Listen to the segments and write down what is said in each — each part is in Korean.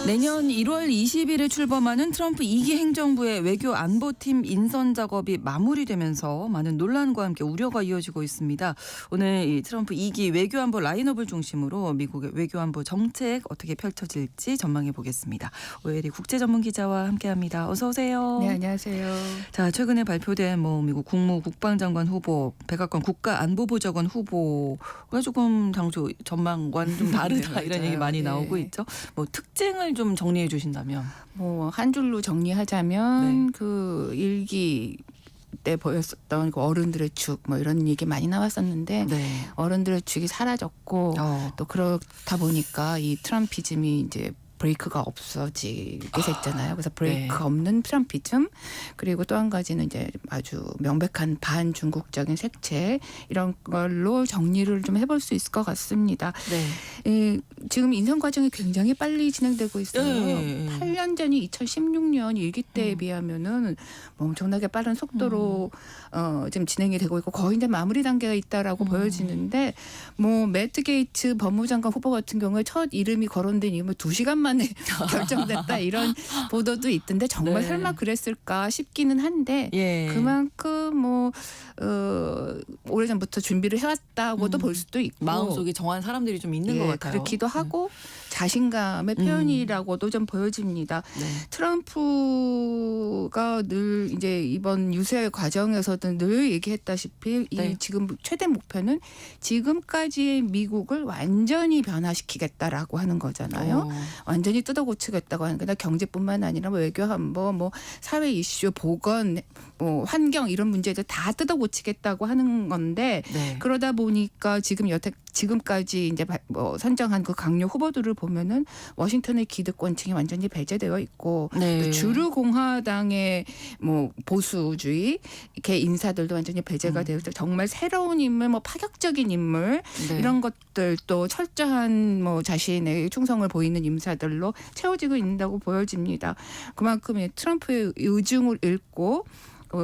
내년 1월 20일에 출범하는 트럼프 2기 행정부의 외교 안보팀 인선 작업이 마무리되면서 많은 논란과 함께 우려가 이어지고 있습니다. 오늘 이 트럼프 2기 외교 안보 라인업을 중심으로 미국의 외교 안보 정책 어떻게 펼쳐질지 전망해 보겠습니다. 오혜리 국제 전문 기자와 함께합니다. 어서 오세요. 네, 안녕하세요. 자, 최근에 발표된 미국 국무국방장관 후보, 백악관 국가안보보좌관 후보가 조금 당초 전망과는 좀 다르다 네, 이런 얘기 많이 나오고 있죠. 특징을 좀 정리해 주신다면. 한 줄로 정리하자면 네. 그 일기 때 보였었던 그 어른들의 축 이런 얘기 많이 나왔었는데 네. 어른들의 축이 사라졌고 또 그렇다 보니까 이 트럼피즘이 이제 브레이크가 없어지게 됐잖아요. 그래서 브레이크 네. 없는 트럼피즘, 그리고 또 한 가지는 이제 아주 명백한 반중국적인 색채, 이런 걸로 정리를 좀 해볼 수 있을 것 같습니다. 네. 지금 인선 과정이 굉장히 빨리 진행되고 있어요. 네. 8년 전이 2016년 일기 때에 비하면은 엄청나게 빠른 속도로 지금 진행이 되고 있고 거의 이제 마무리 단계가 있다라고 보여지는데 매트 게이츠 법무장관 후보 같은 경우에 첫 이름이 거론된 이름은 2시간 만에 결정됐다 이런 보도도 있던데 정말 네. 설마 그랬을까 싶기는 한데 예. 그만큼 오래전부터 준비를 해왔다고도 볼 수도 있고 마음속에 정한 사람들이 좀 있는 것 같아요. 그렇기도 하고 자신감의 표현이라고도 좀 보여집니다. 네. 트럼프가 늘 이제 이번 유세 과정에서도 늘 얘기했다시피 네. 이 지금 최대 목표는 지금까지의 미국을 완전히 변화시키겠다라고 하는 거잖아요. 완전히 뜯어고치겠다고 하는 거다. 경제뿐만 아니라 외교 안보, 사회 이슈, 보건, 환경 이런 문제들 다 뜯어고치겠다고 하는 건데 네. 그러다 보니까 지금까지 이제 선정한 그 강요 후보들을 보면은 워싱턴의 기득권층이 완전히 배제되어 있고 네. 또 주류 공화당의 보수주의 이렇게 인사들도 완전히 배제가 되어 있고 정말 새로운 인물, 파격적인 인물 네. 이런 것들 또 철저한 자신의 충성을 보이는 인사들로 채워지고 있다고 보여집니다. 그만큼 트럼프의 의중을 읽고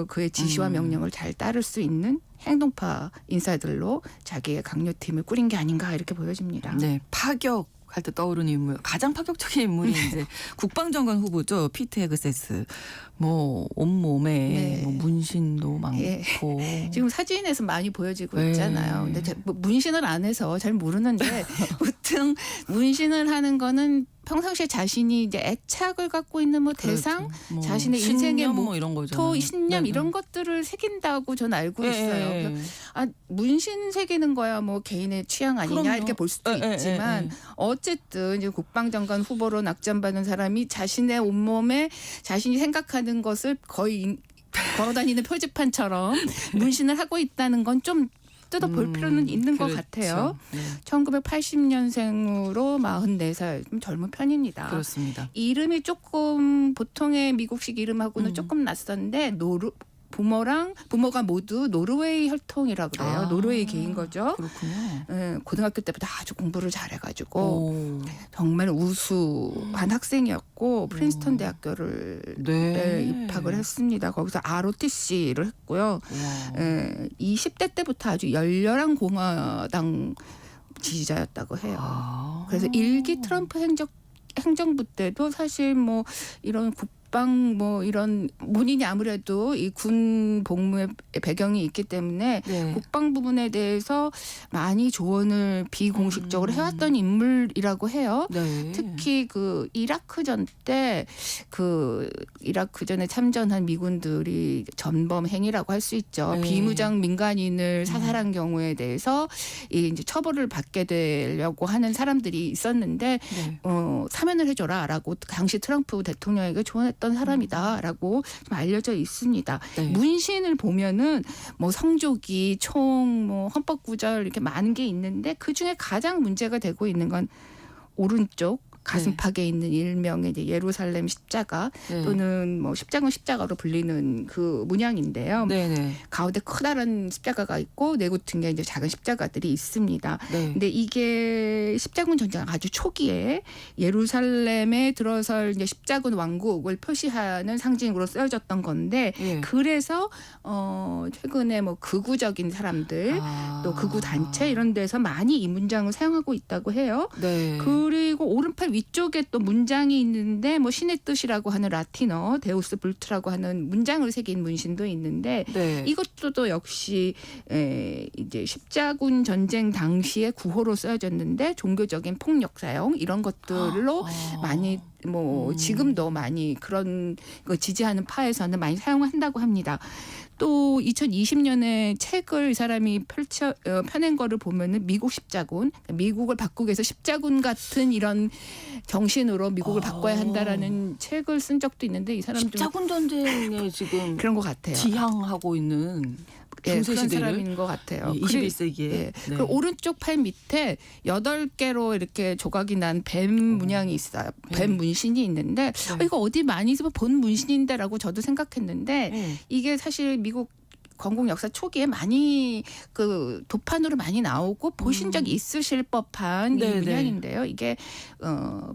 그의 지시와 명령을 잘 따를 수 있는 행동파 인사들로 자기의 강요팀을 꾸린 게 아닌가 이렇게 보여집니다. 네. 파격 할 때 떠오르는 인물, 가장 파격적인 인물이 이제 국방장관 후보죠. 피트 헤그세스. 온몸에 네. 문신도 많고. 예. 지금 사진에서 많이 보여지고 네. 있잖아요. 근데 문신을 안 해서 잘 모르는데 보통 문신을 하는 거는 평상시에 자신이 이제 애착을 갖고 있는 대상, 자신의 인생의 신념 이런 거죠. 신념 네. 이런 것들을 새긴다고 저는 알고 있어요. 네. 그래서 문신 새기는 거야 개인의 취향 아니냐 그럼요. 이렇게 볼 수도 있지만 어쨌든 이제 국방장관 후보로 낙점받은 사람이 자신의 온몸에 자신이 생각하는 것을 거의 걸어다니는 표지판처럼 문신을 하고 있다는 건 좀 뜯어볼 필요는 있는 것 같아요. 네. 1980년생으로 44살, 좀 젊은 편입니다. 그렇습니다. 이름이 조금 보통의 미국식 이름하고는 조금 낯선데 부모가 모두 노르웨이 혈통이라 그래요. 노르웨이계인 거죠. 그렇군요. 고등학교 때부터 아주 공부를 잘해가지고 정말 우수한 학생이었고 프린스턴 대학교를 입학을 했습니다. 거기서 ROTC를 했고요. 20대 때부터 아주 열렬한 공화당 지지자였다고 해요. 그래서 일기 트럼프 행정부 때도 사실 이런 국방 이런 본인이 아무래도 이 군 복무의 배경이 있기 때문에 국방 부분에 대해서 많이 조언을 비공식적으로 해왔던 인물이라고 해요. 네. 특히 그 이라크전 때 이라크전에 참전한 미군들이 전범 행위라고 할 수 있죠. 비무장 민간인을 사살한 경우에 대해서 이제 처벌을 받게 되려고 하는 사람들이 있었는데 사면을 해줘라라고 당시 트럼프 대통령에게 조언했던 사람이다라고 좀 알려져 있습니다. 네. 문신을 보면은 성조기, 총, 헌법구절 이렇게 많은 게 있는데 그 중에 가장 문제가 되고 있는 건 오른쪽 가슴팍에 있는 일명의 이제 예루살렘 십자가 또는 십자가로 불리는 그 문양인데요. 가운데 커다란 십자가가 있고 내구층에 이제 작은 십자가들이 있습니다. 근데 이게 십자군 전쟁 아주 초기에 예루살렘에 들어설 이제 십자군 왕국을 표시하는 상징으로 쓰여졌던 건데 그래서 최근에 극우적인 사람들 또 극우 단체 이런 데서 많이 이 문장을 사용하고 있다고 해요. 그리고 오른팔 위쪽에 또 문장이 있는데 뭐 신의 뜻이라고 하는 라틴어 데우스 불트라고 하는 문장을 새긴 문신도 있는데 네. 이것도 또 역시 이제 십자군 전쟁 당시에 구호로 쓰여졌는데 종교적인 폭력 사용 이런 것들로 많이 뭐 지금도 많이 그런 거 지지하는 파에서는 많이 사용한다고 합니다. 또 2020년에 책을 이 사람이 펴낸 거를 보면은 미국 십자군, 미국을 바꾸기 위해서 십자군 같은 이런 정신으로 미국을 바꿔야 한다라는 책을 쓴 적도 있는데 이 사람 좀 십자군 전쟁에 지금 그런 것 같아요. 지향하고 있는 그런 중세 사람인 것 같아요. 21세기에. 네. 그리고 오른쪽 팔 밑에 8개로 이렇게 조각이 난 뱀 문양이 있어요. 뱀 문신이 있는데 이거 어디 많이 본 문신인데라고 저도 생각했는데 이게 사실 미국 건국 역사 초기에 많이 그 도판으로 많이 나오고 보신 적이 있으실 법한 이 문양인데요. 이게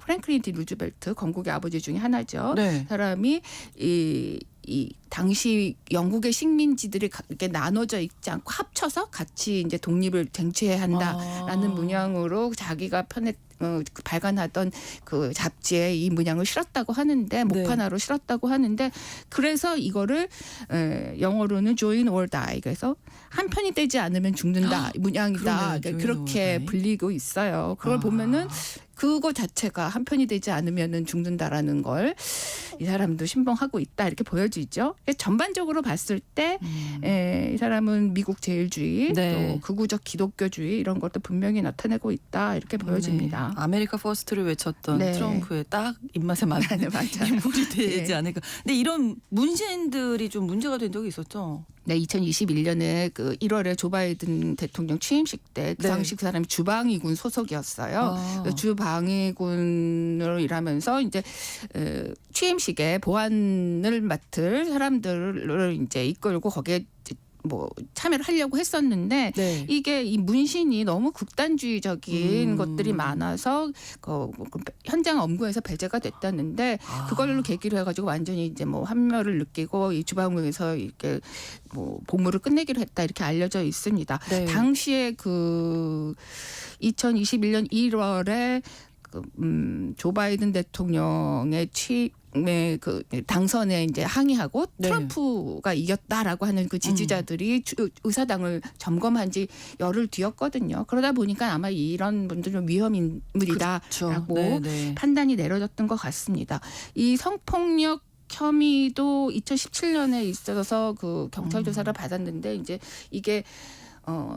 프랭클린 디 루즈벨트 건국의 아버지 중에 하나죠. 사람이 이 당시 영국의 식민지들이 이렇게 나눠져 있지 않고 합쳐서 같이 이제 독립을 쟁취해야 한다라는 문양으로 자기가 발간하던 그 잡지에 이 문양을 실었다고 하는데 목판화로 실었다고 하는데 그래서 이거를 영어로는 join or die 그래서 한 편이 되지 않으면 죽는다 문양이다 그렇게 불리고 있어요. 그걸 보면은 그거 자체가 한 편이 되지 않으면은 죽는다라는 걸 이 사람도 신봉하고 있다 이렇게 보여지죠. 전반적으로 봤을 때 이 사람은 미국 제일주의 또 극우적 기독교주의 이런 것도 분명히 나타내고 있다 이렇게 보여집니다. 아메리카 퍼스트를 외쳤던 트럼프의 딱 입맛에 맞는 인물이 되지 않을까. 근데 이런 문신들이 좀 문제가 된 적이 있었죠. 네, 2021년에 그 1월에 조 바이든 대통령 취임식 때 그 당시 그 사람이 주방위군 소속이었어요. 주방위군으로 일하면서 이제 취임식에 보안을 맡을 사람들을 이제 이끌고 거기에 뭐 참여를 하려고 했었는데 이게 이 문신이 너무 극단주의적인 것들이 많아서 그 현장 업무에서 배제가 됐다는데 그걸로 계기로 해가지고 완전히 이제 뭐 환멸을 느끼고 이 주방에서 이렇게 뭐 복무를 끝내기로 했다 이렇게 알려져 있습니다. 당시에 그 2021년 1월에 조 바이든 대통령의 그 당선에 이제 항의하고 트럼프가 이겼다라고 하는 그 지지자들이 의사당을 점검한 지 열흘 뒤였거든요. 그러다 보니까 아마 이런 분들은 위험 인물이다라고 판단이 내려졌던 것 같습니다. 이 성폭력 혐의도 2017년에 있어서 그 경찰 조사를 받았는데 이제 이게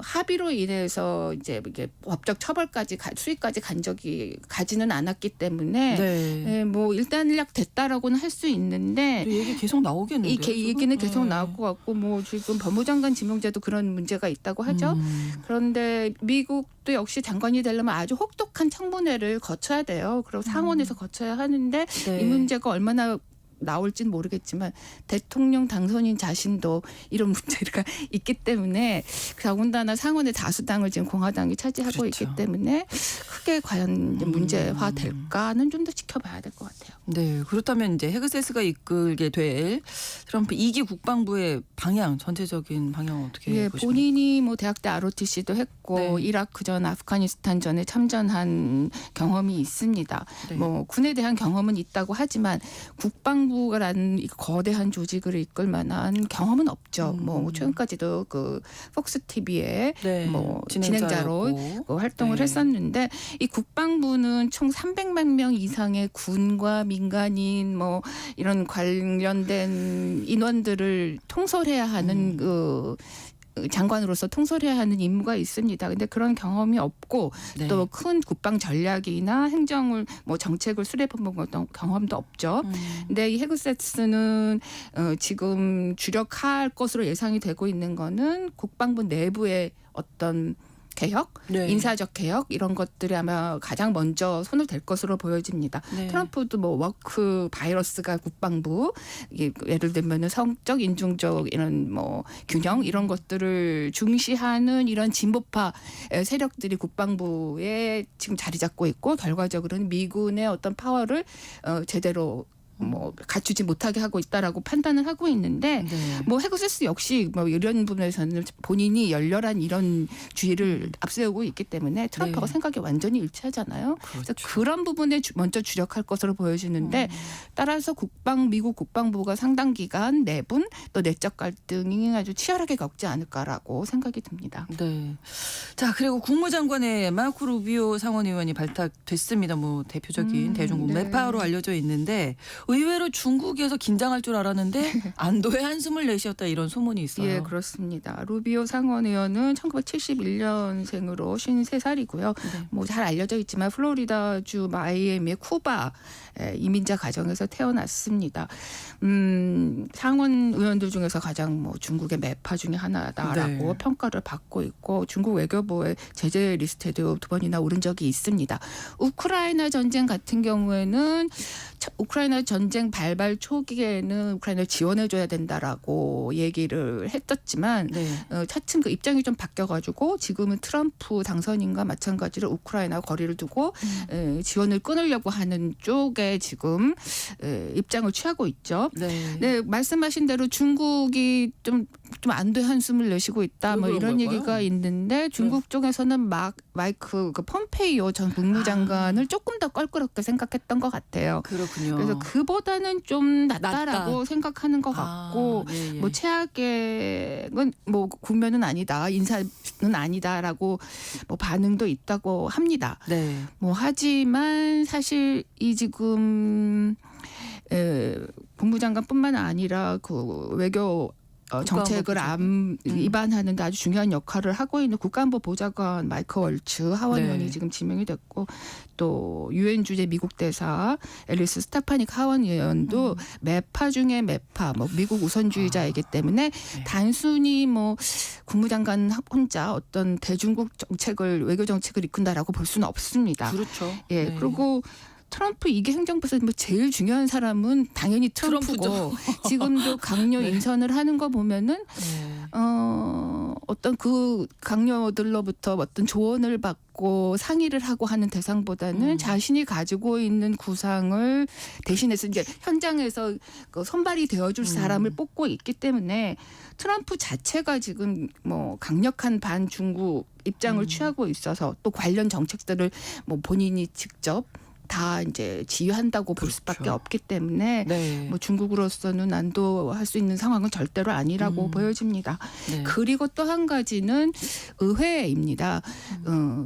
합의로 인해서 이제 이게 법적 처벌까지 수위까지 간 적이 가지는 않았기 때문에 뭐 일단락 됐다라고는 할 수 있는데 얘기 계속 나오겠는데요. 이 얘기는 계속 나올 것 같고 뭐 지금 법무장관 지명제도 그런 문제가 있다고 하죠. 그런데 미국도 역시 장관이 되려면 아주 혹독한 청문회를 거쳐야 돼요. 그리고 상원에서 거쳐야 하는데 이 문제가 얼마나 나올지는 모르겠지만 대통령 당선인 자신도 이런 문제가 있기 때문에 더군다나 상원의 다수당을 지금 공화당이 차지하고 있기 때문에 크게 과연 이제 문제화 될까는 좀 더 지켜봐야 될 것 같아요. 네, 그렇다면 이제 헤그세스가 이끌게 될 트럼프 2기 국방부의 방향, 전체적인 방향은 어떻게 보십니까? 본인이 뭐 대학 때 ROTC도 했고 이라크 전 아프가니스탄 전에 참전한 경험이 있습니다. 뭐 군에 대한 경험은 있다고 하지만 국방부라는 거대한 조직을 이끌 만한 경험은 없죠. 뭐 최근까지도 그 폭스 TV에 뭐 진행자로 활동을 했었는데 이 국방부는 총 300만 명 이상의 군과 민간인 뭐 이런 관련된 인원들을 통솔해야 하는 그 장관으로서 통솔해야 하는 임무가 있습니다. 근데 그런 경험이 없고 또 큰 국방 전략이나 행정을 뭐 정책을 수립해본 어떤 경험도 없죠. 근데 이 헤그세스는 지금 주력할 것으로 예상이 되고 있는 거는 국방부 내부의 어떤 개혁, 인사적 개혁 이런 것들이 아마 가장 먼저 손을 댈 것으로 보여집니다. 트럼프도 뭐 워크 바이러스가 국방부 예를 들면은 성적, 인종적 이런 뭐 균형 이런 것들을 중시하는 이런 진보파 세력들이 국방부에 지금 자리 잡고 있고 결과적으로는 미군의 어떤 파워를 제대로 뭐 갖추지 못하게 하고 있다라고 판단을 하고 있는데 네. 뭐 헤그세스 역시 뭐 이런 부분에서는 본인이 열렬한 이런 주의를 앞세우고 있기 때문에 트럼프하고 네. 생각이 완전히 일치하잖아요. 그래서 그렇죠. 그런 부분에 먼저 주력할 것으로 보여지는데 따라서 미국 국방부가 상당 기간 내분 또 내적 갈등이 아주 치열하게 겪지 않을까라고 생각이 듭니다. 네. 자, 그리고 국무장관의 마르코 루비오 상원의원이 발탁됐습니다. 뭐 대표적인 대중국 네. 매파로 알려져 있는데 의외로 중국에서 긴장할 줄 알았는데 안도의 한숨을 내쉬었다 이런 소문이 있어요. 예, 그렇습니다. 루비오 상원의원은 1971년생으로 53살이고요. 네. 뭐 잘 알려져 있지만 플로리다주 마이애미의 쿠바 이민자 가정에서 태어났습니다. 상원 의원들 중에서 가장 뭐 중국의 매파 중에 하나다라고 네. 평가를 받고 있고 중국 외교부의 제재 리스트에도 2번이나 오른 적이 있습니다. 우크라이나 전쟁 같은 경우에는 우크라이나 전쟁 발발 초기에는 우크라이나를 지원해줘야 된다라고 얘기를 했었지만 네. 차츰 그 입장이 좀 바뀌어가지고 지금은 트럼프 당선인과 마찬가지로 우크라이나 거리를 두고 지원을 끊으려고 하는 쪽에 지금 입장을 취하고 있죠. 네. 네, 말씀하신 대로 중국이 좀 안도의 한숨을 내쉬고 있다. 뭐 왜 그런 이런 걸까요? 얘기가 있는데 중국 쪽에서는 마이크 그 폼페이오 전 국무장관을 조금 더 껄끄럽게 생각했던 것 같아요. 그렇군요. 그래서 그보다는 좀 낫다라고 낫다. 생각하는 것 같고 예, 예. 뭐 최악의 뭐 국면은 아니다, 인사는 아니다라고 뭐 반응도 있다고 합니다. 네. 뭐 하지만 사실 이 지금 국무장관뿐만 아니라 그 외교 정책을 입안하는 데 아주 중요한 역할을 하고 있는 국가안보 보좌관 마이크 월츠 하원의원이 네. 지금 지명이 됐고 또 유엔 주재 미국 대사 앨리스 스타파닉 하원의원도 매파 중에 매파, 뭐 미국 우선주의자이기 때문에 네. 단순히 뭐 국무장관 혼자 어떤 대중국 정책을 외교 정책을 이끈다라고 볼 수는 없습니다. 그렇죠. 예, 네. 그리고 트럼프 2기 행정부에서 뭐 제일 중요한 사람은 당연히 트럼프고 지금도 강요 네. 인선을 하는 거 보면은 네. 어떤 그 강요들로부터 어떤 조언을 받고 상의를 하고 하는 대상보다는 자신이 가지고 있는 구상을 대신해서 이제 현장에서 그 선발이 되어줄 사람을 뽑고 있기 때문에 트럼프 자체가 지금 뭐 강력한 반중국 입장을 취하고 있어서 또 관련 정책들을 뭐 본인이 직접 다 이제 지휘한다고 볼 그렇죠. 수밖에 없기 때문에 네. 뭐 중국으로서는 안도할 수 있는 상황은 절대로 아니라고 보여집니다. 네. 그리고 또 한 가지는 의회입니다.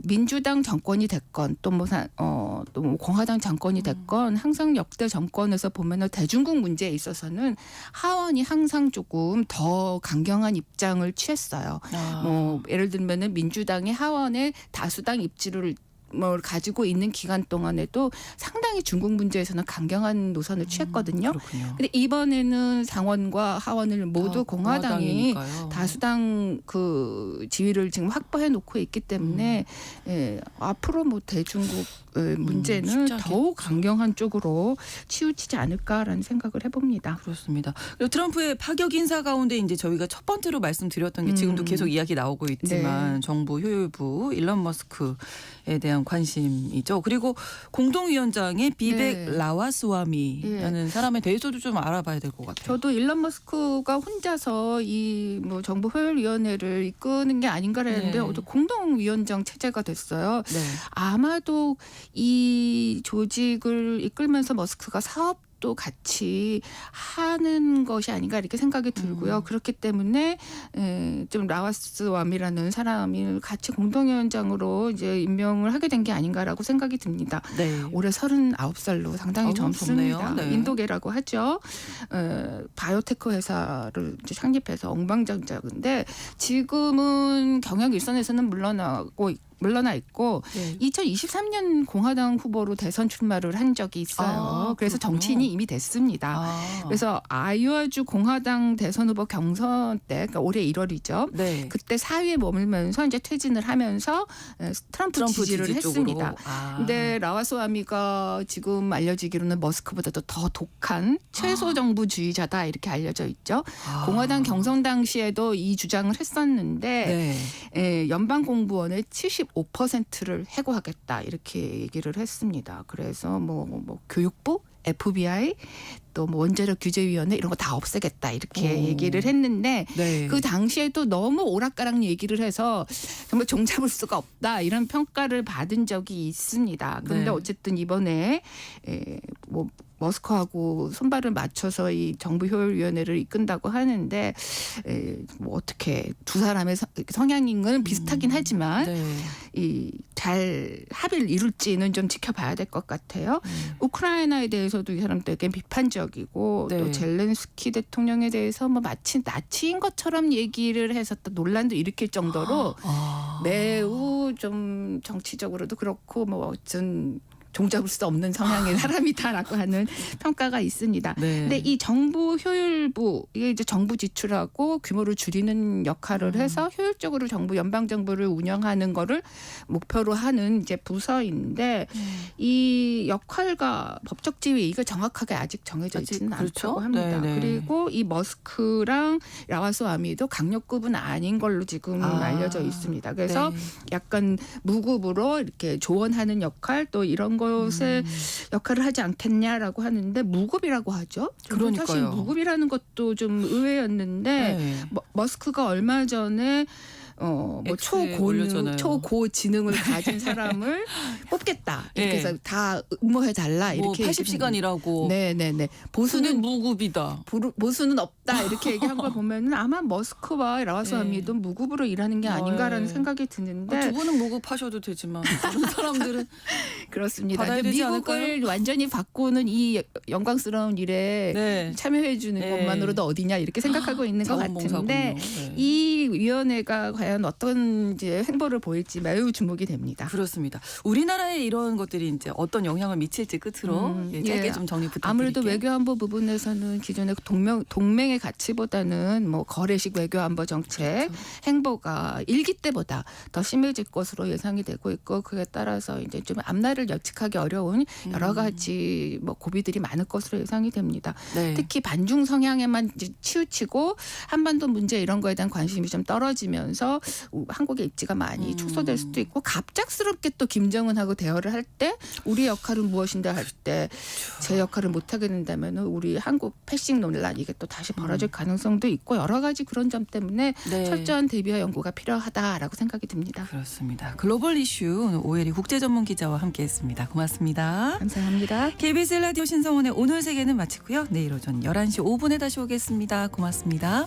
민주당 정권이 됐건 또 뭐 공화당 정권이 됐건 항상 역대 정권에서 보면은 대중국 문제에 있어서는 하원이 항상 조금 더 강경한 입장을 취했어요. 뭐 예를 들면은 민주당이 하원의 다수당 입지를 뭐 가지고 있는 기간 동안에도 상당히 중국 문제에서는 강경한 노선을 취했거든요. 그렇군요. 근데 이번에는 상원과 하원을 모두 공화당이 공화당이니까요. 다수당 그 지위를 지금 확보해 놓고 있기 때문에 앞으로 뭐 대중국 문제는 쉽지 않겠죠. 더욱 강경한 쪽으로 치우치지 않을까라는 생각을 해봅니다. 그렇습니다. 그리고 트럼프의 파격 인사 가운데 이제 저희가 첫 번째로 말씀드렸던 게 지금도 계속 이야기 나오고 있지만 정부 효율부 일론 머스크에 대한 관심이죠. 그리고 공동위원장의 비벡 네. 라와스와미라는 사람에 대해서도 좀 알아봐야 될 것 같아요. 저도 일론 머스크가 혼자서 이 뭐 정부 효율위원회를 이끄는 게 아닌가라는데 네. 공동위원장 체제가 됐어요. 네. 아마도 이 조직을 이끌면서 머스크가 사업도 같이 하는 것이 아닌가 이렇게 생각이 들고요. 그렇기 때문에 좀 라와스와미라는 사람을 같이 공동위원장으로 이제 임명을 하게 된 게 아닌가라고 생각이 듭니다. 네. 올해 39살로 상당히 젊습니다. 젊네요. 네. 인도계라고 하죠. 바이오테크 회사를 이제 창립해서 엉망장자인데 지금은 경영 일선에서는 물러나 있고 네. 2023년 공화당 후보로 대선 출마를 한 적이 있어요. 그래서 그렇군요. 정치인이 이미 됐습니다. 그래서 아이오와주 공화당 대선 후보 경선 때 그러니까 올해 1월이죠. 네. 그때 4위에 머물면서 이제 퇴진을 하면서 트럼프 지지를 지지 쪽으로. 했습니다. 근데 라와스와미가 지금 알려지기로는 머스크보다도 더 독한 최소 정부주의자다 이렇게 알려져 있죠. 공화당 경선 당시에도 이 주장을 했었는데 네. 연방 공무원의 75%를 해고하겠다 이렇게 얘기를 했습니다. 그래서 뭐 교육부 FBI 또 뭐 원자력 규제위원회 이런 거 다 없애겠다 이렇게 오. 얘기를 했는데 네. 그 당시에도 너무 오락가락 얘기를 해서 정말 종잡을 수가 없다 이런 평가를 받은 적이 있습니다. 그런데 네. 어쨌든 이번에 뭐 머스크하고 손발을 맞춰서 이 정부 효율위원회를 이끈다고 하는데 뭐 어떻게 두 사람의 성향인 비슷하긴 하지만 네. 이 잘 합의를 이룰지는 좀 지켜봐야 될 것 같아요. 우크라이나에 대해서도 이 사람들에게 비판적이고 네. 또 젤렌스키 대통령에 대해서 뭐 마치 나치인 것처럼 얘기를 해서 또 논란도 일으킬 정도로 매우 좀 정치적으로도 그렇고 뭐 어쩐 종잡을 수 없는 성향의 사람이다라고 하는 평가가 있습니다. 네. 근데 이 정부 효율부 이게 이제 정부 지출하고 규모를 줄이는 역할을 해서 효율적으로 정부 연방 정부를 운영하는 거를 목표로 하는 이제 부서인데 이 역할과 법적 지위 이거 정확하게 아직 정해져 있지는 그렇죠? 않다고 합니다. 네네. 그리고 이 머스크랑 라와스와미도 강력급은 아닌 걸로 지금 알려져 있습니다. 그래서 네. 약간 무급으로 이렇게 조언하는 역할 또 이런 것에 역할을 하지 않겠냐라고 하는데 무급이라고 하죠. 저는 사실 그러니까요. 무급이라는 것도 좀 의외였는데 네. 머스크가 얼마 전에 뭐 X에 올렸잖아요. 초고지능을 가진 사람을 뽑겠다 이렇게 네. 해서 다 응모해 달라 뭐 이렇게 80시간이라고. 네네네 보수는 보수는 무급이다. 보수는 없다 이렇게 얘기한 걸 보면은 아마 머스크와 라와스와미도 무급으로 일하는 게 아닌가라는 네. 생각이 드는데 두 분은 무급하셔도 되지만 다른 사람들은 그렇습니다. 받아야 되지 미국을 않을까요? 완전히 바꾸는 이 영광스러운 일에 네. 참여해 주는 네. 것만으로도 어디냐 이렇게 생각하고 있는 것 자원봉사군요. 같은데 네. 이 위원회가 과연 어떤 이제 행보를 보일지 매우 주목이 됩니다. 그렇습니다. 우리나라에 이런 것들이 이제 어떤 영향을 미칠지 끝으로 짧게 예. 좀 정리 부탁드릴게요. 아무래도 외교안보 부분에서는 기존의 동맹의 가치보다는 뭐 거래식 외교안보 정책 그렇죠. 행보가 일기 때보다 더 심해질 것으로 예상이 되고 있고 그에 따라서 이제 좀 앞날을 예측하기 어려운 여러 가지 뭐 고비들이 많을 것으로 예상이 됩니다. 네. 특히 반중 성향에만 이제 치우치고 한반도 문제 이런 거에 대한 관심이 좀 떨어지면서 한국의 입지가 많이 축소될 수도 있고 갑작스럽게 또 김정은하고 대화를 할 때 우리 역할은 무엇인가 할 때 제 역할을 못하게 된다면 우리 한국 패싱 논란 이게 또 다시 벌어질 가능성도 있고 여러 가지 그런 점 때문에 네. 철저한 대비와 연구가 필요하다라고 생각이 듭니다. 그렇습니다. 글로벌 이슈 오늘 오혜리 국제전문기자와 함께했습니다. 고맙습니다. 감사합니다. KBS 라디오 신성원의 오늘 세계는 마치고요. 내일 오전 11시 5분에 다시 오겠습니다. 고맙습니다.